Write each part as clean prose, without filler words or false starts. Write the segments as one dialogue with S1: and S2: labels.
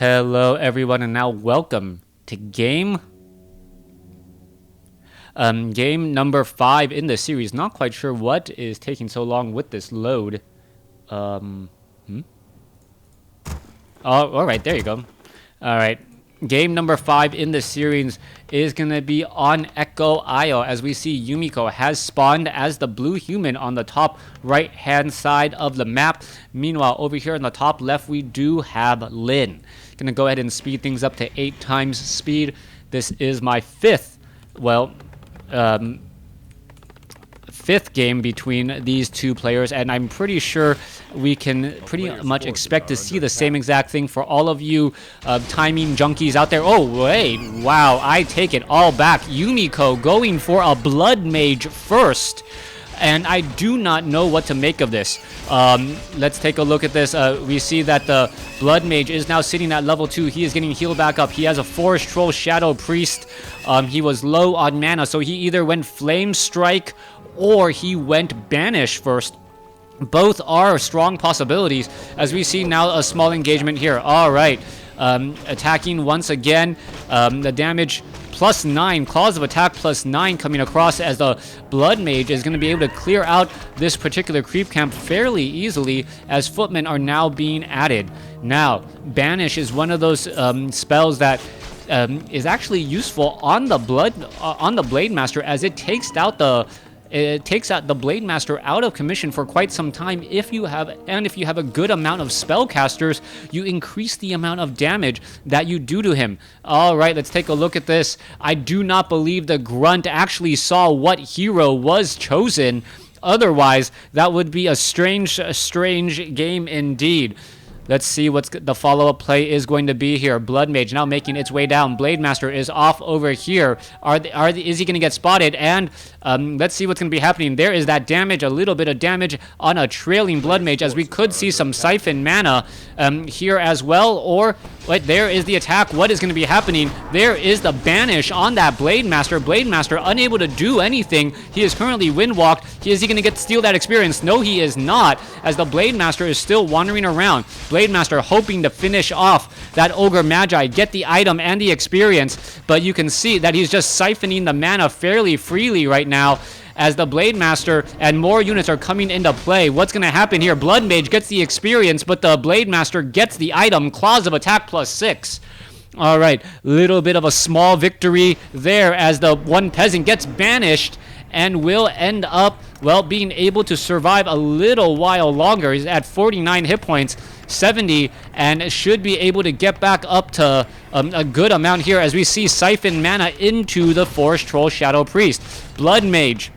S1: Hello everyone, and now welcome to game number 5 in the series. Not quite sure what is taking so long with this load. Oh, alright, there you go. Alright, game number 5 in the series is going to be on Echo Isle, as we see Yumiko has spawned as the blue human on the top right hand side of the map. Meanwhile, over here in the top left we do have Lin. Gonna go ahead and speed things up to 8 times speed. This is my fifth game between these two players, and I'm pretty sure we can pretty much expect to see the same exact thing for all of you timing junkies out there. Oh wait, wow, I take it all back. Yumiko going for a blood mage first, and I do not know what to make of this. Let's take a look at this. We see that the blood mage is now sitting at level 2. He is getting healed back up. He has a forest troll shadow priest. He was low on mana, so he either went flame strike or he went banish first. Both are strong possibilities, as we see now a small engagement here. All right, attacking once again. The damage +9, claws of attack +9 coming across, as the blood mage is going to be able to clear out this particular creep camp fairly easily, as footmen are now being added. Now, banish is one of those spells that is actually useful on the blade master, as it takes out the Blade Master out of commission for quite some time. If you have a good amount of spellcasters, you increase the amount of damage that you do to him. All right, let's take a look at this. I do not believe the Grunt actually saw what hero was chosen. Otherwise, that would be a strange game indeed. Let's see what the follow-up play is going to be here. Blood Mage now making its way down. Blade Master is off over here. Is he going to get spotted? And let's see what's going to be happening. There is that damage, a little bit of damage on a trailing Blood Mage, as we could see some siphon mana here as well. Or, wait, there is the attack. What is going to be happening? There is the banish on that Blade Master. Blade Master unable to do anything. He is currently windwalked. Is he going to steal that experience? No, he is not, as the Blade Master is still wandering around. Blade Master hoping to finish off that Ogre Magi, get the item and the experience, but you can see that he's just siphoning the mana fairly freely right now, as the Blade Master and more units are coming into play. What's going to happen here? Blood Mage gets the experience, but the Blade Master gets the item, claws of attack +6. All right, little bit of a small victory there, as the one peasant gets banished and will end up, well, being able to survive a little while longer. He's at 49 hit points, 70, and should be able to get back up to a good amount here, as we see siphon mana into the Forest Troll Shadow Priest. Blood Mage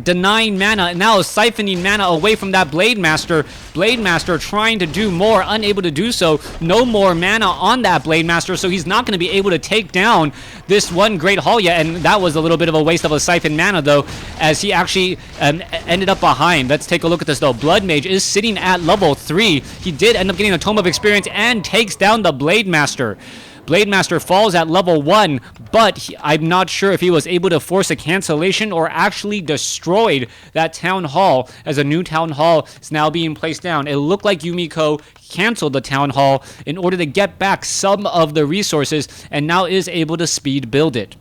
S1: denying mana, now siphoning mana away from that Blade Master. Blade Master trying to do more, unable to do so. No more mana on that Blade Master, so he's not going to be able to take down this one Great Hall yet, and that was a little bit of a waste of a siphon mana, though, as he actually ended up behind. Let's take a look at this, though. Blood Mage is sitting at level 3. He did end up getting a Tome of Experience and takes down the Blade Master. Blade Master falls at level 1, but I'm not sure if he was able to force a cancellation or actually destroyed that Town Hall, as a new Town Hall is now being placed down. It looked like Yumiko canceled the Town Hall in order to get back some of the resources, and now is able to speed build it.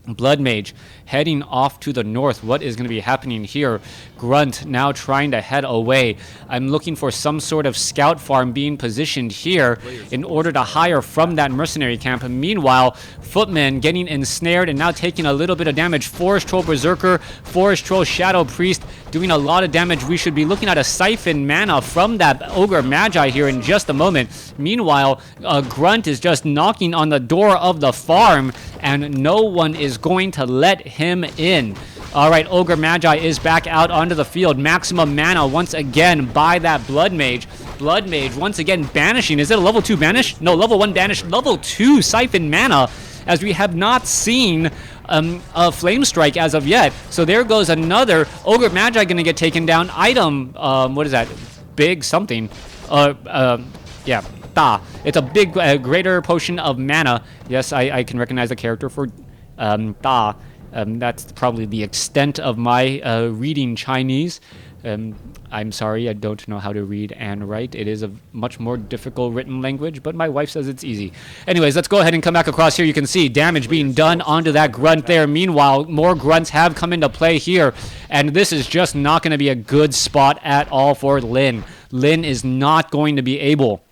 S1: Blood Mage heading off to the north. What is going to be happening here? Grunt now trying to head away. I'm looking for some sort of scout farm being positioned here in order to hire from that mercenary camp. Meanwhile, Footman getting ensnared and now taking a little bit of damage. Forest Troll Berserker, Forest Troll Shadow Priest doing a lot of damage. We should be looking at a siphon mana from that Ogre Magi here in just a moment. Meanwhile, Grunt is just knocking on the door of the farm, and no one is going to let him in. All right, Ogre Magi is back out onto the field. Maximum mana once again by that Blood Mage. Blood Mage once again banishing. Is it a level 2 banish? No, level 1 banish. Level 2 siphon mana, as we have not seen a Flame Strike as of yet. So there goes another Ogre Magi going to get taken down. Item, what is that? Big something. Yeah. Ta. It's a big, greater potion of mana. Yes, I can recognize the character for Ta. That's probably the extent of my reading Chinese. I'm sorry, I don't know how to read and write. It is a much more difficult written language, but my wife says it's easy. Anyways, let's go ahead and come back across here. You can see damage being done onto that grunt there. Meanwhile, more grunts have come into play here, and this is just not going to be a good spot at all for Lin. Lin is not going to be able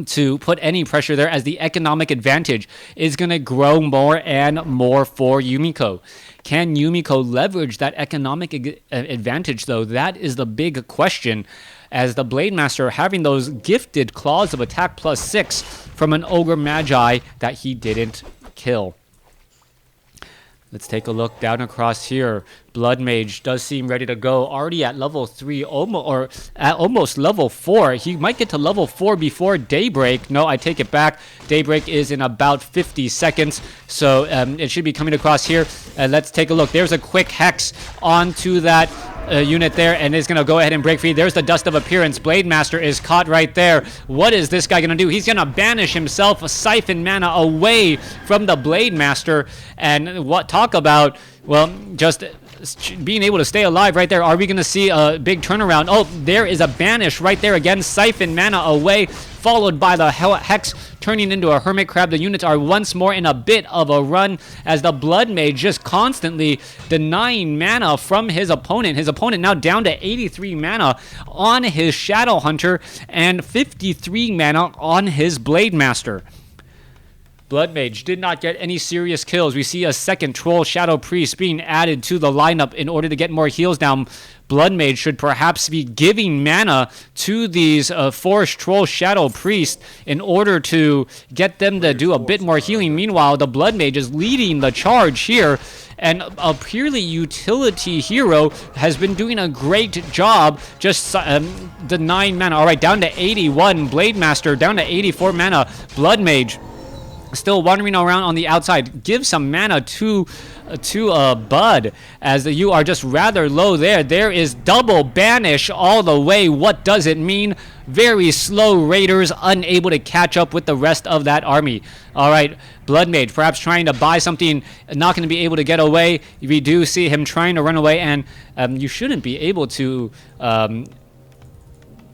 S1: to put any pressure there, as the economic advantage is going to grow more and more for Yumiko. Can Yumiko leverage that economic advantage, though? That is the big question, as the Blade Master having those gifted claws of attack +6 from an Ogre Magi that he didn't kill. Let's take a look down across here. Blood Mage does seem ready to go. Already at level 3, almost level 4. He might get to level 4 before Daybreak. No, I take it back. Daybreak is in about 50 seconds. So it should be coming across here. Let's take a look. There's a quick Hex onto that unit there, and is going to go ahead and break free. There's the Dust of Appearance. Blade Master is caught right there. What is this guy going to do? He's going to banish himself, siphon mana away from the Blade Master. And what talk about, well, just being able to stay alive right there. Are we going to see a big turnaround? Oh, there is a banish right there again. Siphon mana away, followed by the Hex turning into a Hermit Crab. The units are once more in a bit of a run, as the Blood Mage just constantly denying mana from his opponent. His opponent now down to 83 mana on his Shadow Hunter and 53 mana on his Blade Master. Blood Mage did not get any serious kills. We see a second Troll Shadow Priest being added to the lineup in order to get more heals down. Blood Mage should perhaps be giving mana to these Forest Troll Shadow Priest in order to get them to do a bit more healing. Meanwhile, the Blood Mage is leading the charge here, and a purely utility hero has been doing a great job just denying mana. All right, down to 81. Blade Master down to 84 mana. Blood Mage still wandering around on the outside. Give some mana to Bud, as you are just rather low there. There is double banish all the way. What does it mean? Very slow Raiders, unable to catch up with the rest of that army. All right, Blood Mage perhaps trying to buy something, not going to be able to get away. We do see him trying to run away, and you shouldn't be able to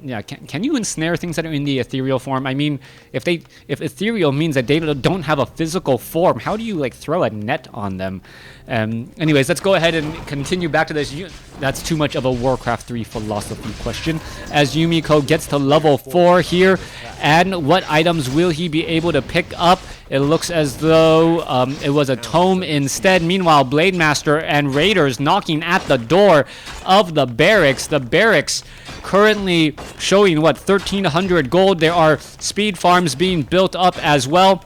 S1: yeah, can you ensnare things that are in the ethereal form? I mean, if ethereal means that they don't have a physical form, how do you like throw a net on them? Anyways, let's go ahead and continue back to this. That's too much of a Warcraft 3 philosophy question. As Yumiko gets to level 4 here, and what items will he be able to pick up? It looks as though it was a tome instead. Meanwhile, Blade Master and Raiders knocking at the door of the barracks. The barracks currently showing, what, 1,300 gold. There are speed farms being built up as well,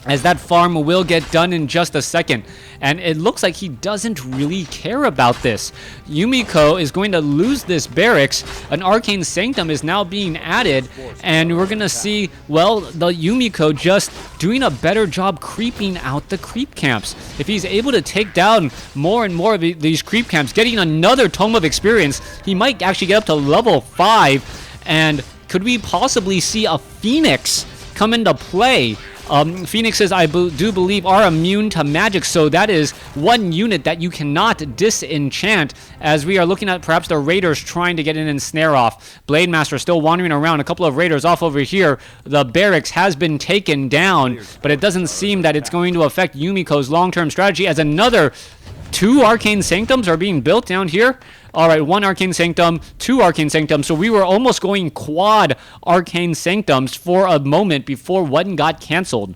S1: as that farm will get done in just a second. And it looks like he doesn't really care about this. Yumiko is going to lose this barracks. An Arcane Sanctum is now being added, and we're going to see, well, the Yumiko just doing a better job creeping out the creep camps. If he's able to take down more and more of these creep camps, getting another Tome of Experience, he might actually get up to level 5. And could we possibly see a Phoenix come into play? Phoenixes, I do believe, are immune to magic, so that is one unit that you cannot disenchant, as we are looking at perhaps the Raiders trying to get an ensnare off. Blade Master still wandering around. A couple of Raiders off over here. The barracks has been taken down, but it doesn't seem that it's going to affect Yumiko's long-term strategy, as another 2 Arcane Sanctums are being built down here. All right, 1 Arcane Sanctum, 2 Arcane Sanctums. So we were almost going quad Arcane Sanctums for a moment before one got canceled.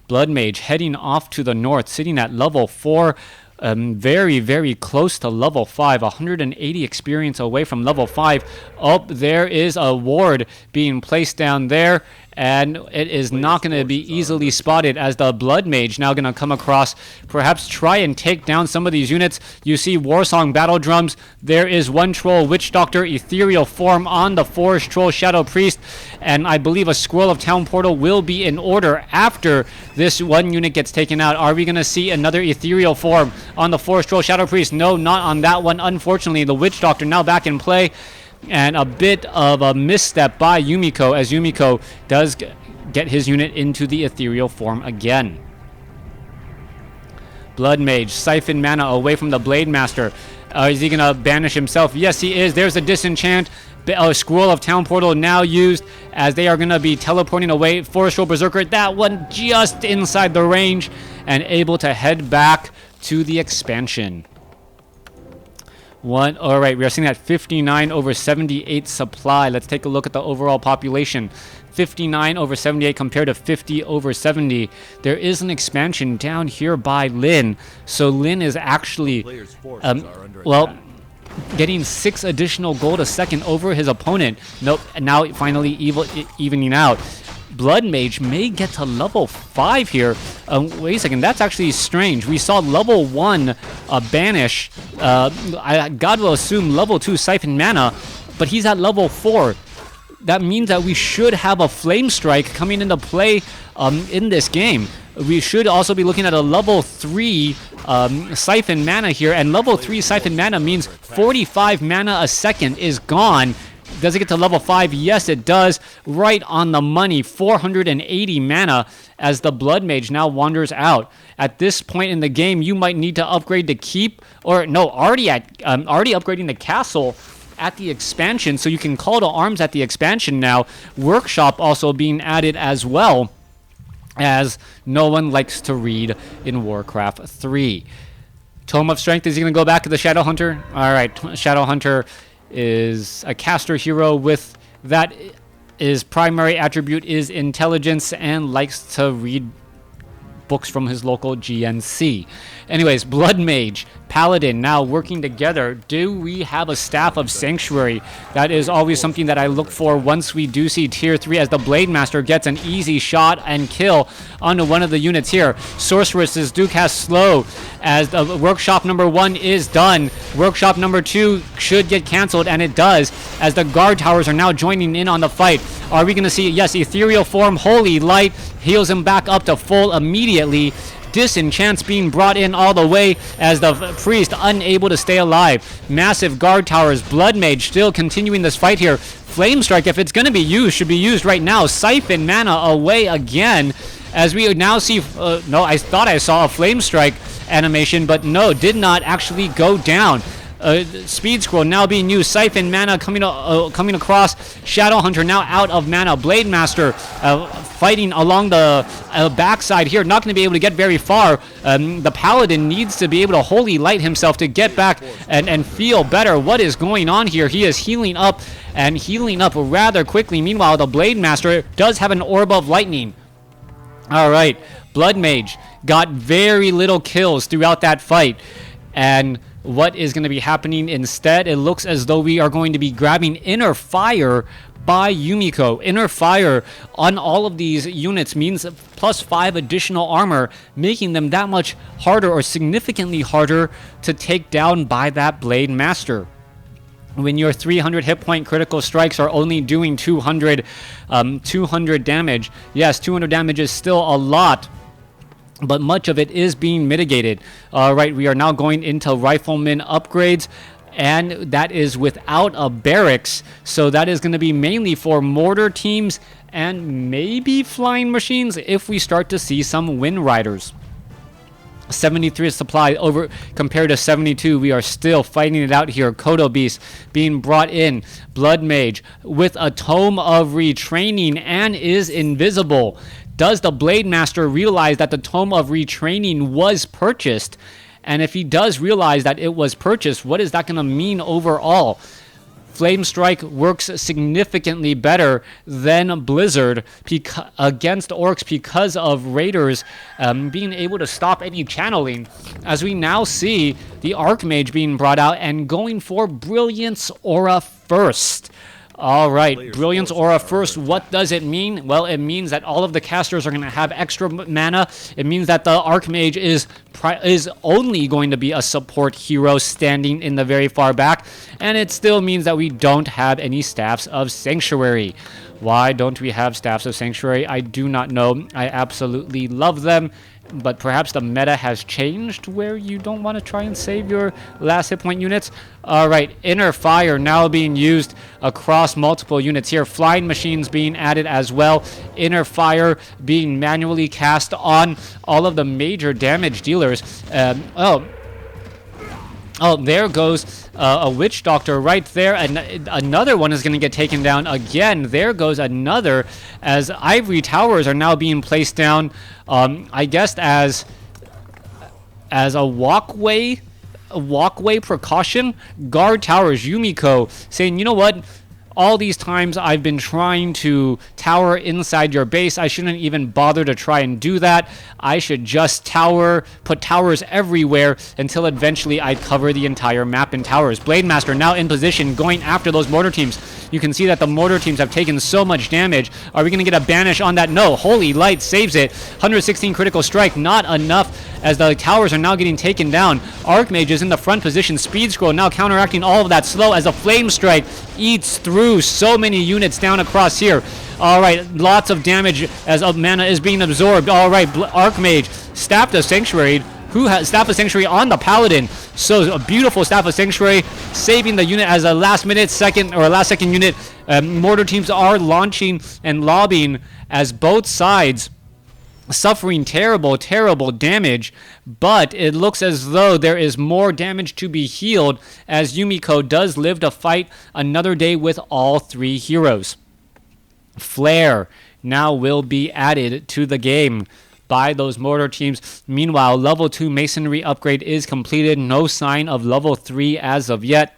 S1: Blood Mage heading off to the north, sitting at level 4. Very, very close to level 5. 180 experience away from level 5. Oh, there is a ward being placed down there, and it is not going to be easily spotted, as the Blood Mage now going to come across, perhaps try and take down some of these units. You see Warsong Battle Drums. There is 1 Troll Witch Doctor ethereal form on the Forest Troll Shadow Priest, and I believe a Scroll of Town Portal will be in order after this 1 unit gets taken out. Are we going to see another ethereal form on the Forest Troll Shadow Priest? No, not on that one. Unfortunately, the Witch Doctor now back in play, and a bit of a misstep by Yumiko, as Yumiko does get his unit into the ethereal form again. Blood Mage siphon mana away from the Blade Master, Is he gonna banish himself? Yes, he is. There's a disenchant. Scroll of Town Portal now used as they are gonna be teleporting away. Forest Roll Berserker, that one just inside the range and able to head back to the expansion. All right, we are seeing that 59 over 78 supply. Let's take a look at the overall population. 59 over 78 compared to 50 over 70. There is an expansion down here by Lin. So Lin is actually, well, getting 6 additional gold a second over his opponent. Nope, now finally evening out. Blood Mage may get to level 5 here. Wait a second, that's actually strange. We saw level 1 banish. I got to assume level 2 siphon mana, but he's at level 4. That means that we should have a Flame Strike coming into play in this game. We should also be looking at a level 3 siphon mana here, and level 3 siphon mana means 45 mana a second is gone. Does it get to level 5? Yes, it does. Right on the money. 480 mana as the Blood Mage now wanders out. At this point in the game, you might need to upgrade to keep, or no, already upgrading the castle at the expansion, so you can call to arms at the expansion now. Workshop also being added as well, as no one likes to read in Warcraft 3. Tome of Strength, is he going to go back to the Shadow Hunter? All right, Shadow Hunter is a caster hero with that. His primary attribute is intelligence and likes to read books from his local GNC. Anyways, Blood Mage, Paladin now working together. Do we have a Staff of Sanctuary? That is always something that I look for once we do see tier 3, as the Blade Master gets an easy shot and kill onto one of the units here. Sorceresses do cast slow as the workshop number 1 is done. Workshop number 2 should get cancelled, and it does, as the guard towers are now joining in on the fight. Are we going to see? Yes, Ethereal Form, Holy Light heals him back up to full immediately. Disenchants being brought in all the way as the priest unable to stay alive. Massive guard towers. Blood Mage still continuing this fight here. Flame Strike, if it's going to be used, should be used right now. Siphon mana away again, as we now see. No, I thought I saw a Flame Strike animation, but no, did not actually go down. Speed Scroll now being used. Siphon mana coming across. Shadow Hunter now out of mana. Blade Master fighting along the backside here. Not going to be able to get very far. The Paladin needs to be able to Holy Light himself to get back and feel better. What is going on here? He is healing up and healing up rather quickly. Meanwhile, the Blade Master does have an Orb of Lightning. All right. Blood Mage got very little kills throughout that fight. And what is going to be happening instead? It looks as though we are going to be grabbing Inner Fire by Yumiko. Inner Fire on all of these units means plus 5 additional armor, making them that much harder, or significantly harder, to take down by that Blade Master. When your 300 hit point critical strikes are only doing 200 damage, yes, 200 damage is still a lot, but much of it is being mitigated. All right, we are now going into Rifleman upgrades, and that is without a barracks, so that is going to be mainly for mortar teams and maybe flying machines if we start to see some Wind Riders. 73 supply over compared to 72. We are still fighting it out here. Kodo Beast being brought in. Blood Mage with a Tome of Retraining and is invisible. Does the Blade Master realize that the Tome of Retraining was purchased? And if he does realize that it was purchased, what is that going to mean overall? Flame Strike works significantly better than Blizzard against Orcs because of Raiders being able to stop any channeling, as we now see the Archmage being brought out and going for Brilliance Aura first. All right, Brilliance Aura first. What does it mean? Well, it means that all of the casters are going to have extra mana. It means that the Archmage is only going to be a support hero standing in the very far back, and it still means that we don't have any Staffs of Sanctuary. Why don't we have Staffs of Sanctuary? I do not know. I absolutely love them, but perhaps the meta has changed where you don't want to try and save your last hit point units. All right, Inner Fire now being used across multiple units here. Flying machines being added as well. Inner Fire being manually cast on all of the major damage dealers. Oh, there goes a witch doctor right there, and another one is going to get taken down again. There goes another, as ivory towers are now being placed down. I guess as a walkway precaution. Guard towers. Yumiko saying, you know what? All these times I've been trying to tower inside your base, I shouldn't even bother to try and do that. I should just put towers everywhere until eventually I cover the entire map in towers. Blade Master now in position, going after those mortar teams. You can see that the mortar teams have taken so much damage. Are we going to get a banish on that? No. Holy Light saves it. 116 critical strike, not enough, as the towers are now getting taken down. Archmage is in the front position. Speed Scroll now counteracting all of that slow, as a Flame Strike eats through so many units down across here. All right, lots of damage as mana is being absorbed. All right, Archmage, Staff of Sanctuary. Who has Staff of Sanctuary on the Paladin? So a beautiful Staff of Sanctuary, saving the unit as a last second unit. Mortar teams are launching and lobbying as both sides suffering terrible damage, but it looks as though there is more damage to be healed, as Yumiko does live to fight another day with all three heroes. Flare now will be added to the game by those mortar teams. Meanwhile, level 2 masonry upgrade is completed. No sign of level 3 as of yet.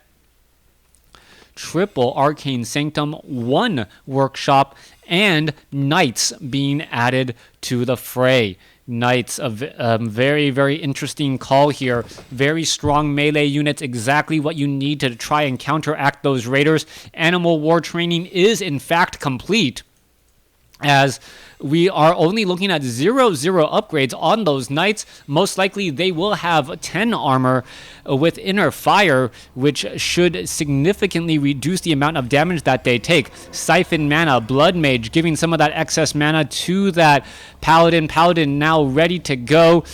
S1: Triple Arcane Sanctum, 1 workshop, and Knights being added to the fray. Knights, a very interesting call here. Very strong melee units, exactly what you need to try and counteract those raiders. Animal war training is in fact complete, as we are only looking at 0 upgrades on those knights. Most likely they will have 10 armor with inner fire, which should significantly reduce the amount of damage that they take. Siphon mana, Blood Mage, giving some of that excess mana to that Paladin. Paladin now ready to go.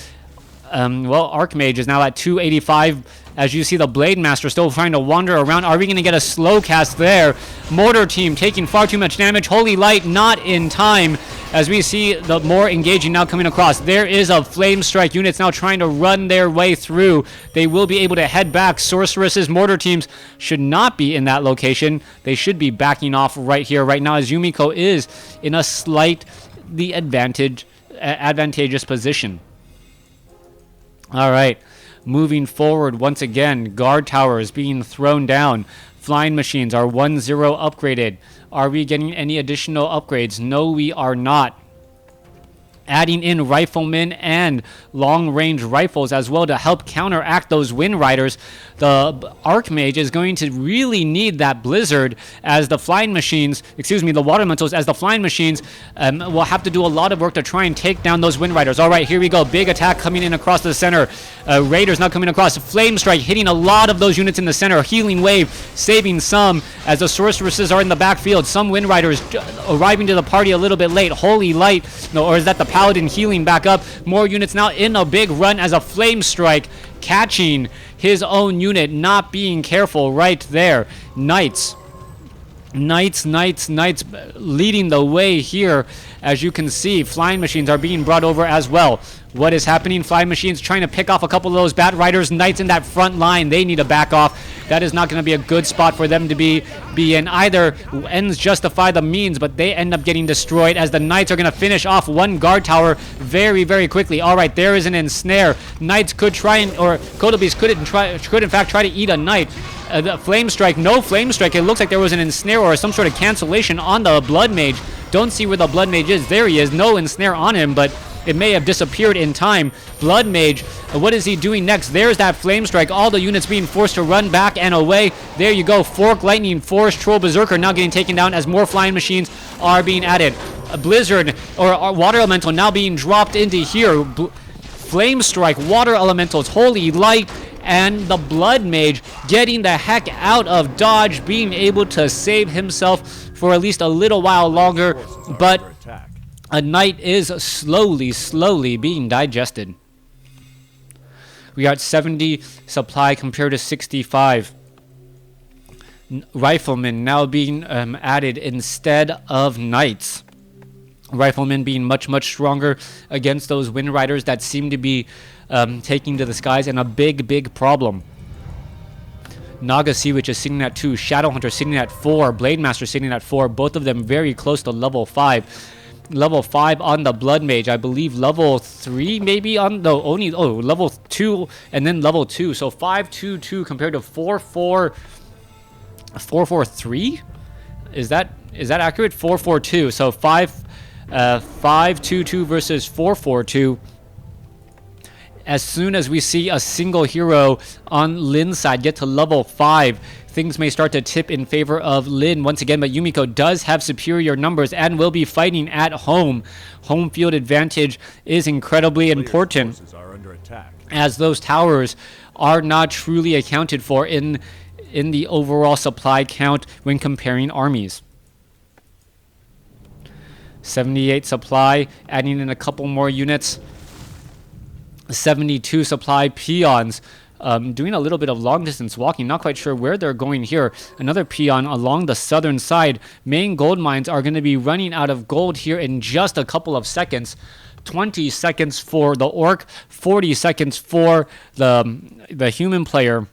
S1: Archmage is now at 285. As you see, the Blade Master still trying to wander around. Are we going to get a slow cast there? Mortar team taking far too much damage. Holy Light not in time, as we see the more engaging now coming across. There is a Flame Strike units now trying to run their way through. They will be able to head back. Sorceresses, mortar teams should not be in that location. They should be backing off right here, right now, as Yumiko is in a slightly advantageous position. All right. Moving forward once again, guard towers being thrown down. Flying machines are 1-0 upgraded. Are we getting any additional upgrades? No, we are not. Adding in riflemen and long-range rifles as well to help counteract those Wind Riders. The Archmage is going to really need that Blizzard, as the Flying Machines, the Water Elementals, as the Flying Machines will have to do a lot of work to try and take down those Wind Riders. All right, here we go. Big attack coming in across the center. Raiders now coming across. Flame Strike hitting a lot of those units in the center. Healing Wave saving some, as the Sorceresses are in the backfield. Some Wind Riders arriving to the party a little bit late. Holy Light, or is that the Paladin healing back up? More units now in a big run, as a Flame Strike catching his own unit, not being careful right there. Knights leading the way here. As you can see, Flying Machines are being brought over as well. What is happening? Flying Machines trying to pick off a couple of those Bat Riders. Knights in that front line, they need to back off. That is not going to be a good spot for them to be in. Either ends justify the means, but they end up getting destroyed, as the Knights are going to finish off one guard tower very quickly. All right, there is an ensnare. Knights could try or Kotobees could in fact try to eat a Knight. The Flame Strike, no Flame Strike. It looks like there was an ensnare or some sort of cancellation on the Blood Mage. Don't see where the Blood Mage is. There he is. No ensnare on him, but it may have disappeared in time. Blood Mage, what is he doing next? There's that Flame Strike. All the units being forced to run back and away. There you go. Fork Lightning, Forest Troll, Berserker now getting taken down as more Flying Machines are being added. A Blizzard or Water Elemental now being dropped into here. Flame Strike, Water Elementals, Holy Light, and the Blood Mage getting the heck out of dodge, being able to save himself for at least a little while longer, but a Knight is slowly being digested. We are at 70 supply compared to 65. Riflemen now being added instead of Knights. Riflemen being much stronger against those Wind Riders that seem to be taking to the skies, and a big problem. Naga Sea Witch is sitting at 2, Shadowhunter sitting at 4, Blade Master sitting at 4, both of them very close to level 5. Level 5 on the Blood Mage, I believe level 3 maybe on the only level 2 and then level 2. So 5-2-2 compared to 4-4-3. Is that accurate? 4-4-2. So 5-2-2 versus 4-4-2. As soon as we see a single hero on Lin's side get to level 5, things may start to tip in favor of Lin once again, but Yumiko does have superior numbers and will be fighting at home. Home field advantage is incredibly important, as those towers are not truly accounted for in the overall supply count when comparing armies. 78 supply, adding in a couple more units. 72 supply peons. Doing a little bit of long distance walking, not quite sure where they're going here. Another peon along the southern side. Main gold mines are going to be running out of gold here in just a couple of seconds. 20 seconds for the orc, 40 seconds for the human player.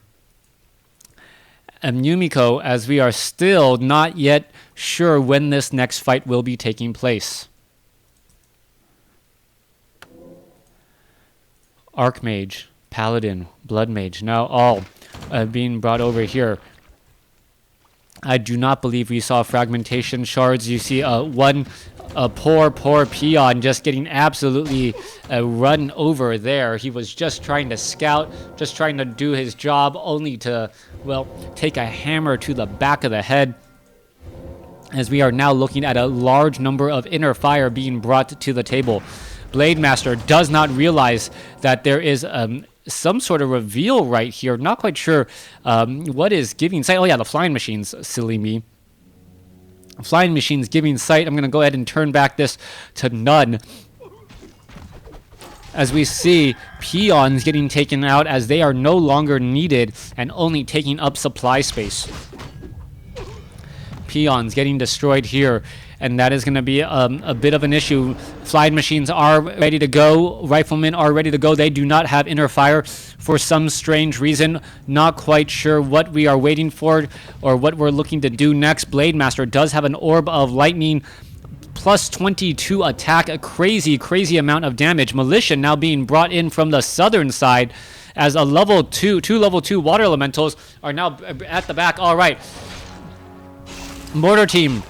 S1: And Yumiko, as we are still not yet sure when this next fight will be taking place. Archmage, Paladin, Blood Mage, now all being brought over here. I do not believe we saw fragmentation shards. You see one poor peon just getting absolutely run over there. He was just trying to scout, just trying to do his job, only to, well, take a hammer to the back of the head. As we are now looking at a large number of inner fire being brought to the table. Blade Master does not realize that there is some sort of reveal right here. Not quite sure what is giving sight. Oh yeah, the flying machines, silly me. Flying machines giving sight. I'm going to go ahead and turn back this to none. As we see peons getting taken out as they are no longer needed and only taking up supply space. Peons getting destroyed here, and that is going to be a bit of an issue. Flying machines are ready to go. Riflemen are ready to go. They do not have inner fire for some strange reason. Not quite sure what we are waiting for or what we're looking to do next. Blade Master does have an orb of lightning. Plus 22 attack. A crazy amount of damage. Militia now being brought in from the southern side as a level 2, two level 2 water elementals are now at the back. All right. Mortar team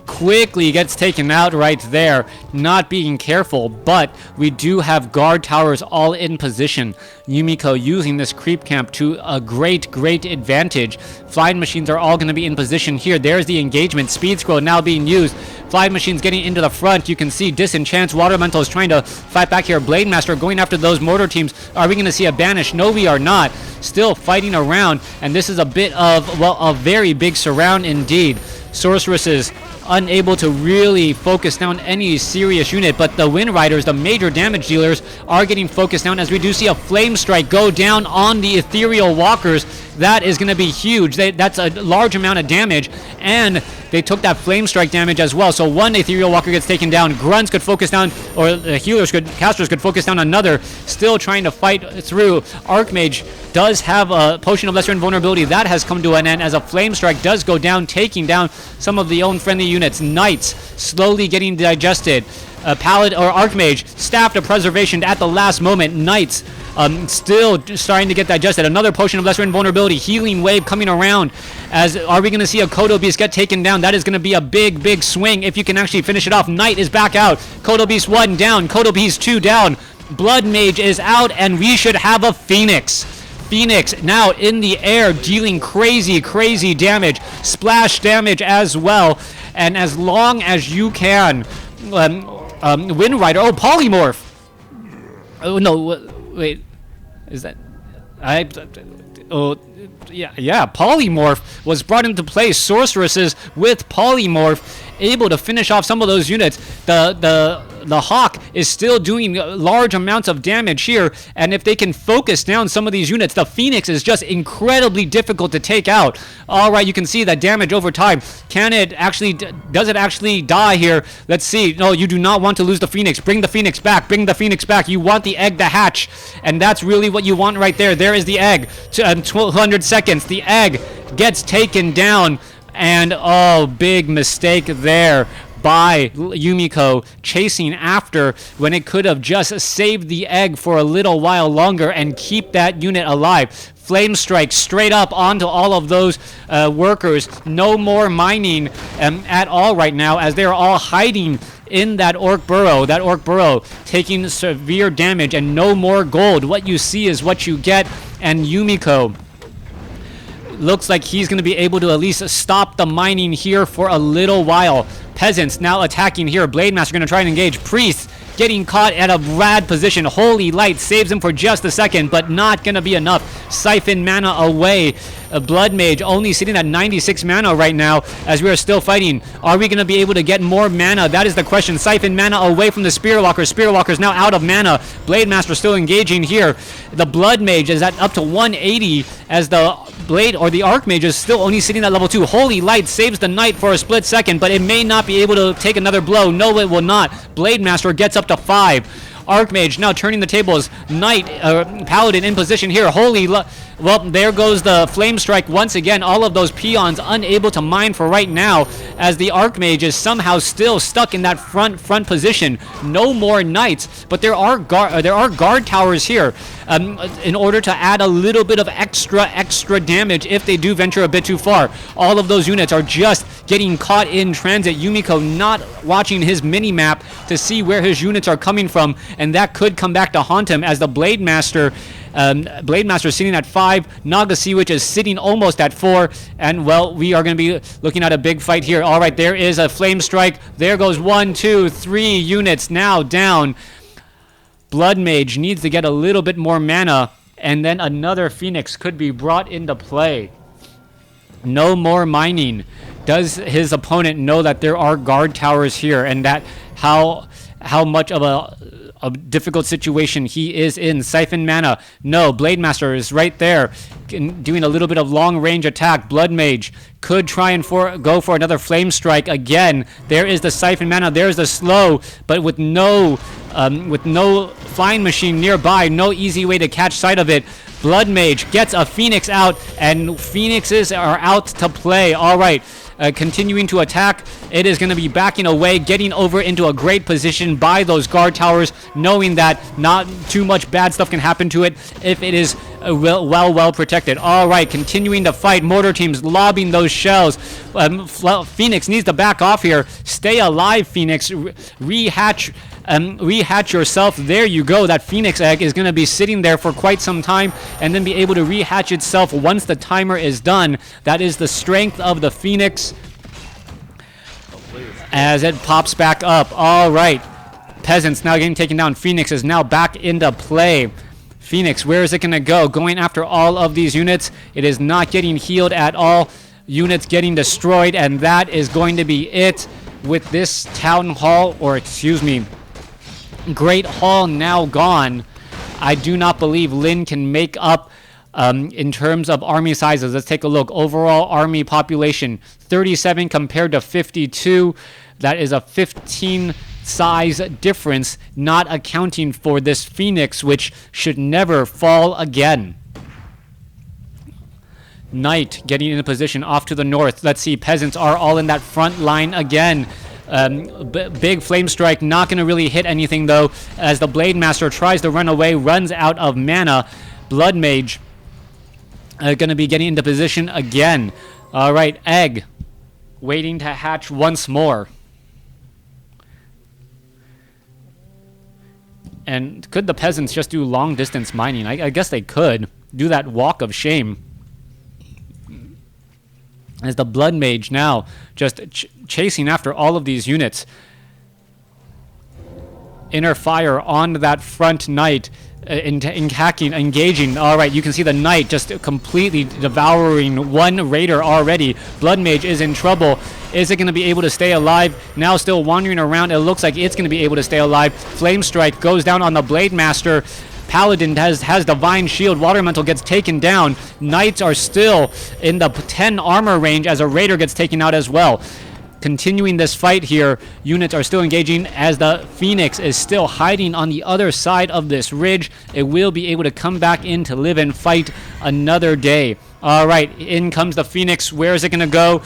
S1: quickly gets taken out right there, not being careful, but we do have guard towers all in position. Yumiko using this creep camp to a great advantage. Flying machines are all going to be in position here. There's the engagement. Speed scroll now being used. Flying machines getting into the front. You can see Disenchant Water Elementals trying to fight back here. Blade Master going after those mortar teams. Are we going to see a banish? No, we are not. Still fighting around, and this is a bit of, well, a very big surround indeed. Sorceresses unable to really focus down any serious unit, but the Wind Riders, the major damage dealers, are getting focused down as we do see a flame strike go down on the ethereal walkers. That is going to be huge. That's a large amount of damage, and they took that flame strike damage as well. So one ethereal walker gets taken down. Grunts could focus down, or the casters could focus down another. Still trying to fight through. Archmage does have a potion of lesser invulnerability. That has come to an end as a flame strike does go down, taking down some of the own friendly units. Knights slowly getting digested. Paladin or Archmage, Staff to Preservation at the last moment. Knights still starting to get digested. Another potion of lesser invulnerability. Healing wave coming around. Are we going to see a Kodo Beast get taken down? That is going to be a big swing if you can actually finish it off. Knight is back out. Kodo Beast 1 down. Kodo Beast 2 down. Blood Mage is out, and we should have a Phoenix. Phoenix now in the air, dealing crazy damage. Splash damage as well. And as long as you can, Wind Rider. Oh, Polymorph. Oh no, wait. Is that? Yeah. Polymorph was brought into play. Sorceresses with Polymorph able to finish off some of those units. The the Hawk is still doing large amounts of damage here, and if they can focus down some of these units, the Phoenix is just incredibly difficult to take out. All right, you can see that damage over time. Can it actually, does it actually die here? Let's see. No, you do not want to lose the Phoenix. Bring the Phoenix back. Bring the Phoenix back. You want the egg to hatch, and that's really what you want right there. There is the egg. 200 seconds. The egg gets taken down, and oh, big mistake there by Yumiko, chasing after when it could have just saved the egg for a little while longer and keep that unit alive. Flame strike straight up onto all of those workers. No more mining at all right now, as they're all hiding in that orc burrow. That orc burrow taking severe damage, and no more gold. What you see is what you get, and Yumiko looks like he's going to be able to at least stop the mining here for a little while. Peasants now attacking here. Blade Master going to try and engage. Priest getting caught at a rad position. Holy Light saves him for just a second, but not going to be enough. Siphon mana away. A Blood Mage only sitting at 96 mana right now as we are still fighting. Are we going to be able to get more mana? That is the question. Siphon mana away from the Spear Walker. Spear Walker's now out of mana. Blade Master still engaging here. The Blood Mage is at up to 180 as the Blade or the Archmage is still only sitting at level 2. Holy Light saves the Knight for a split second, but it may not be able to take another blow. No, it will not. Blade Master gets up to 5. Archmage now turning the tables. Knight, Paladin in position here. Well, there goes the Flame Strike once again. All of those peons unable to mine for right now, as the Archmage is somehow still stuck in that front position. No more Knights, but there are guard towers here in order to add a little bit of extra damage if they do venture a bit too far. All of those units are just getting caught in transit. Yumiko not watching his mini-map to see where his units are coming from, and that could come back to haunt him, as the Blade Master is sitting at 5. Naga Sea Witch is sitting almost at 4. And, well, we are going to be looking at a big fight here. All right, there is a Flame Strike. There goes 1, 2, 3 units now down. Blood Mage needs to get a little bit more mana, and then another Phoenix could be brought into play. No more mining. Does his opponent know that there are guard towers here, and that how much of a difficult situation he is in? Siphon mana. No, Blade Master is right there doing a little bit of long range attack. Blood Mage could try and go for another Flame Strike again. There is the Siphon mana. There's the slow, but with no flying machine nearby, no easy way to catch sight of it. Blood Mage gets a Phoenix out, and Phoenixes are out to play. All right. Continuing to attack. It is going to be backing away, getting over into a great position by those guard towers, knowing that not too much bad stuff can happen to it if it is well protected. All right, continuing to fight. Mortar teams lobbing those shells. Phoenix needs to back off here. Stay alive, Phoenix. Rehatch yourself. There you go. That Phoenix egg is going to be sitting there for quite some time and then be able to rehatch itself once the timer is done. That is the strength of the Phoenix as it pops back up. All right. Peasants now getting taken down. Phoenix is now back into play. Phoenix, where is it going to go? Going after all of these units. It is not getting healed at all. Units getting destroyed, and that is going to be it with this town hall, or excuse me, Great Hall now gone. I do not believe Lin can make up in terms of army sizes. Let's take a look. Overall army population, 37 compared to 52. That is a 15 size difference, not accounting for this Phoenix, which should never fall again. Knight getting in a position off to the north. Let's see, peasants are all in that front line again. Big Flame Strike, not going to really hit anything though, as the Blade Master tries to run away, runs out of mana. Blood Mage going to be getting into position again. All right, egg waiting to hatch once more. And could the peasants just do long distance mining? I guess they could do that walk of shame. As the Blood Mage now just chasing after all of these units. Inner fire on that front Knight, engaging. All right, you can see the Knight just completely devouring one raider already. Blood Mage is in trouble. Is it going to be able to stay alive? Now still wandering around. It looks like it's going to be able to stay alive. Flame Strike goes down on the Blade Master. Paladin has Divine Shield. Water Elemental gets taken down. Knights are still in the 10 armor range as a Raider gets taken out as well. Continuing this fight here, units are still engaging as the Phoenix is still hiding on the other side of this ridge. It will be able to come back in to live and fight another day. All right, in comes the Phoenix. Where is it going to go?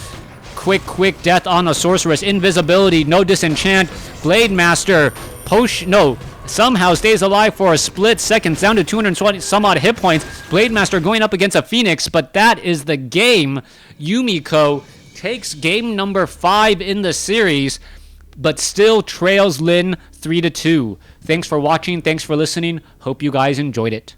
S1: Quick death on the Sorceress. Invisibility, no disenchant. Blade Master, somehow stays alive for a split second, down to 220 some odd hit points. Blade Master going up against a Phoenix, but that is the game. Yumiko takes game number 5 in the series, but still trails Lin 3-2. Thanks for watching. Thanks for listening. Hope you guys enjoyed it.